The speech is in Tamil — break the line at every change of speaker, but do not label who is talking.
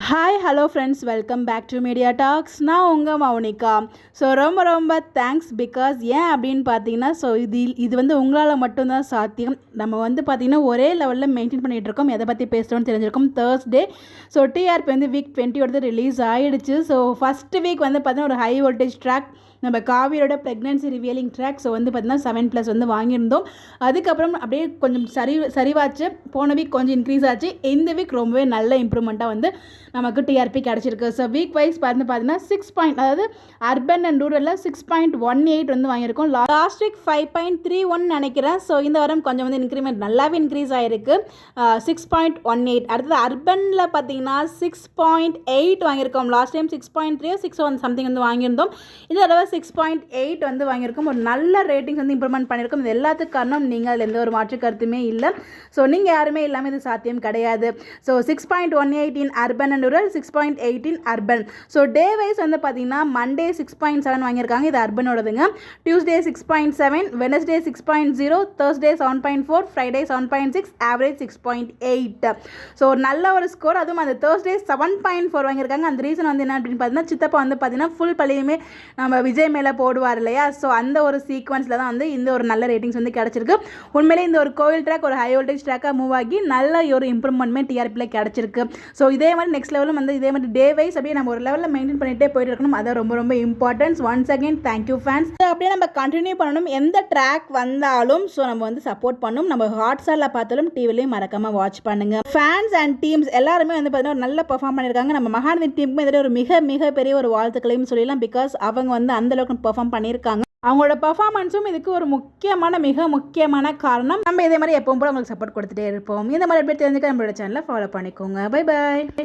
Hi hello friends, welcome back to media talks. நான் உங்கள் மௌனிகா. ஸோ ரொம்ப தேங்க்ஸ். பிகாஸ் ஏன் அப்படின்னு பார்த்தீங்கன்னா, ஸோ இது வந்து உங்களால் மட்டும்தான் சாத்தியம். நம்ம வந்து பார்த்திங்கன்னா ஒரே லெவலில் மெயின்டைன் பண்ணிகிட்டு இருக்கோம். எதை பற்றி பேசுகிறோன்னு தெரிஞ்சிருக்கோம். Thursday ஸோ டிஆர்பி வந்து வீக் 20 ரிலீஸ் ஆகிடுச்சு. ஸோ ஃபஸ்ட்டு வீக் வந்து பார்த்திங்கன்னா ஒரு ஹை வோல்டேஜ் ட்ராக், நம்ம காவியோட ப்ரெக்னென்சி ரிவீலிங் ட்ராக். ஸோ வந்து பார்த்திங்கன்னா 7+ வந்து வாங்கியிருந்தோம். அதுக்கப்புறம் அப்படியே கொஞ்சம் சரிவாச்சு. போன வீக் கொஞ்சம் இன்க்ரீஸ் ஆச்சு. இந்த வீக் ரொம்பவே நல்ல இம்ப்ரூவ்மெண்ட்டாக வந்து நமக்கு டிஆர்பி கிடச்சிருக்கு. ஸோ வீக் வைஸ் பார்த்தீங்கன்னா 6 பாயிண்ட், அதாவது அர்பன் அண்ட் ரூரலில் 6.18 வந்து வாங்கியிருக்கோம். லாஸ்ட் வீக் 5.31 நினைக்கிறேன். ஸோ இந்த வாரம் கொஞ்சம் வந்து இன்க்ரிமெண்ட் நல்லாவே இன்க்ரீஸ் ஆகிருக்கு. 6.18. அடுத்தது அர்பனில் பார்த்தீங்கன்னா 6.8 வாங்கியிருக்கோம். லாஸ்ட் டைம் 6.3 6 சம்திங் வந்து வாங்கியிருந்தோம். இந்த தடவை 6.8 வந்து வாங்கியிருக்கோம். ஒரு நல்ல ரேட்டிங்ஸ் வந்து இம்ப்ரூவ்மெண்ட் பண்ணியிருக்கோம். இது எல்லாத்துக்கு காரணம் நீங்கள், அதில் எந்த ஒரு மாற்று கருத்துமே இல்லை. ஸோ நீங்கள் யாருமே இல்லாமல் இது சாத்தியம் கிடையாது. So 6.18 in urban and rural, 6.18 urban. So day wise வந்து பார்த்தீங்கன்னா மண்டே 6.7 வாங்கியிருக்காங்க, இது அர்பனோடதுங்க. Tuesday 6.7, Wednesday 6.0, Thursday 7.4, Friday 7.6, average 6.8. So நல்ல ஒரு ஸ்கோர். அதுவும் அந்த தேர்ஸ்டே 7.4 வாங்கியிருக்காங்க. அந்த ரீசன் வந்து என்ன அப்படின்னு பார்த்தீங்கன்னா, சித்தப்பா வந்து பார்த்தீங்கன்னா ஃபுல் பள்ளியுமே நம்ம விஜய் மேலே போடுவார் இல்லையா. ஸோ அந்த ஒரு சீக்வன்ஸில் தான் வந்து இந்த ஒரு நல்ல ரேட்டிங்ஸ் வந்து கிடச்சிருக்கு. உண்மையிலே இந்த ஒரு கோவில் ட்ராக் ஒரு ஹை வோல்டேஜ் ட்ராக்காக மூவ் ஆகி நல்ல ஒரு இம்ப்ரூவ்மெண்ட்மே டிஆர்பியில் கிடச்சிருக்கு. ஸோ இதே மாதிரி நெக்ஸ்ட் லெவலும் வந்து இதே மாதிரி டே வைஸ் அப்படியே நம்ம ஒரு லெவலில் மெயின்டைன் பண்ணிகிட்டே போயிட்டு இருக்கணும். அதான் ரொம்ப importance. Once again thank you fans. அப்படியே நம்ம கண்டினியூ பண்ணணும். எந்த ட்ராக் வந்தாலும் ஸோ நம்ம வந்து சப்போர்ட் பண்ணணும். நம்ம ஹாட்ஸ்டாரில் பார்த்தாலும் டிவிலையும் மறக்காமல் வாட்ச் பண்ணுங்கள். ஃபேன்ஸ் அண்ட் டீம்ஸ் எல்லாருமே வந்து பார்த்தீங்கன்னா ஒரு நல்ல பெர்ஃபார்ம் பண்ணியிருக்காங்க. நம்ம மகாநதி டீமுக்கும் இதில் ஒரு மிகப்பெரிய ஒரு வாழ்த்துக்களையும் சொல்லலாம். பிகாஸ் அவங்க வந்து அந்தளவுக்கு பெர்ஃபார்ம் பண்ணியிருக்காங்க. அவங்களோட பர்ஃபார்மன்ஸும் இதுக்கு ஒரு மிக முக்கியமான காரணம். நம்ம இதே மாதிரி எப்பவும் போல உங்களுக்கு சப்போர்ட் கொடுத்துட்டே இருப்போம். இந்த மாதிரி எப்படி தெரிஞ்சுக்க நம்மளோட சேனலை ஃபாலோ பண்ணிக்கோங்க. பை.